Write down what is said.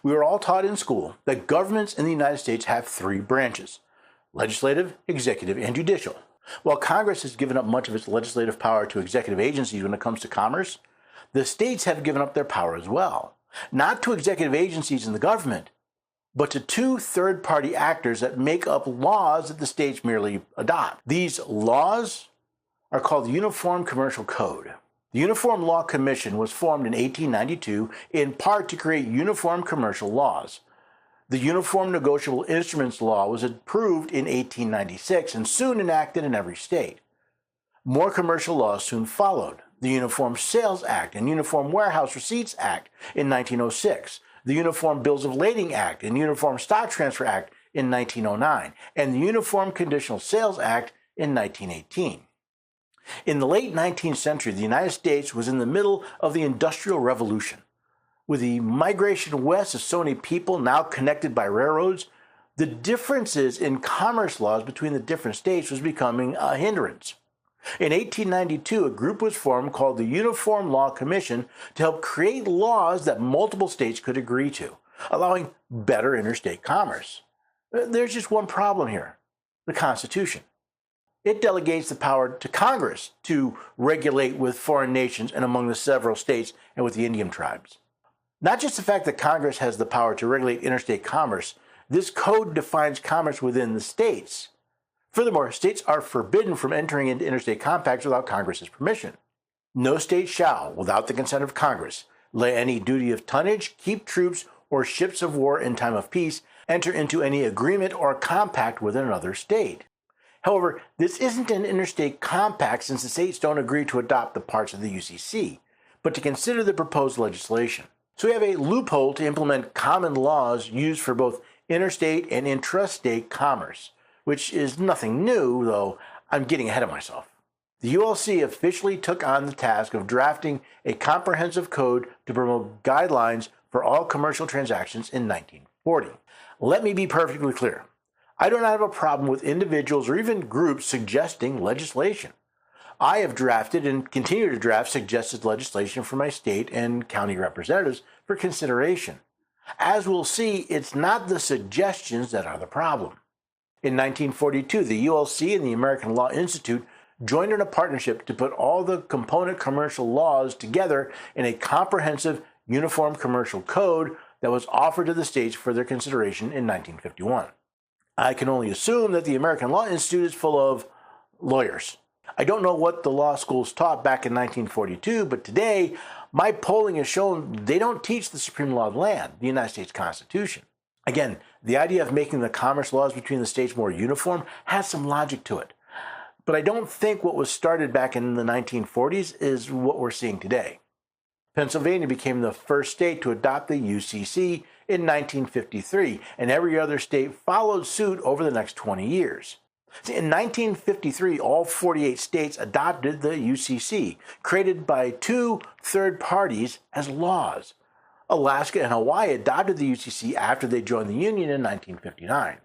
We were all taught in school that governments in the United States have three branches: legislative, executive, and judicial. While Congress has given up much of its legislative power to executive agencies when it comes to commerce, the states have given up their power as well. Not to executive agencies in the government, but to two third-party actors that make up laws that the states merely adopt. These laws are called the Uniform Commercial Code. The Uniform Law Commission was formed in 1892 in part to create uniform commercial laws. The Uniform Negotiable Instruments Law was approved in 1896 and soon enacted in every state. More commercial laws soon followed: the Uniform Sales Act and Uniform Warehouse Receipts Act in 1906, the Uniform Bills of Lading Act and Uniform Stock Transfer Act in 1909, and the Uniform Conditional Sales Act in 1918. In the late 19th century, the United States was in the middle of the Industrial Revolution. With the migration west of so many people now connected by railroads, the differences in commerce laws between the different states was becoming a hindrance. In 1892, a group was formed called the Uniform Law Commission to help create laws that multiple states could agree to, allowing better interstate commerce. There's just one problem here: the Constitution. It delegates the power to Congress to regulate with foreign nations and among the several states and with the Indian tribes. Not just the fact that Congress has the power to regulate interstate commerce, this code defines commerce within the states. Furthermore, states are forbidden from entering into interstate compacts without Congress's permission. No state shall, without the consent of Congress, lay any duty of tonnage, keep troops, or ships of war in time of peace, enter into any agreement or compact with another state. However, this isn't an interstate compact since the states don't agree to adopt the parts of the UCC, but to consider the proposed legislation. So we have a loophole to implement common laws used for both interstate and intrastate commerce, which is nothing new, though I'm getting ahead of myself. The ULC officially took on the task of drafting a comprehensive code to promote guidelines for all commercial transactions in 1940. Let me be perfectly clear. I do not have a problem with individuals or even groups suggesting legislation. I have drafted and continue to draft suggested legislation for my state and county representatives for consideration. As we'll see, it's not the suggestions that are the problem. In 1942, the ULC and the American Law Institute joined in a partnership to put all the component commercial laws together in a comprehensive Uniform Commercial Code that was offered to the states for their consideration in 1951. I can only assume that the American Law Institute is full of lawyers. I don't know what the law schools taught back in 1942, but today my polling has shown they don't teach the supreme law of the land, the United States Constitution. Again, the idea of making the commerce laws between the states more uniform has some logic to it. But I don't think what was started back in the 1940s is what we're seeing today. Pennsylvania became the first state to adopt the UCC in 1953, and every other state followed suit over the next 20 years. In 1953, all 48 states adopted the UCC, created by two third parties as laws. Alaska and Hawaii adopted the UCC after they joined the Union in 1959.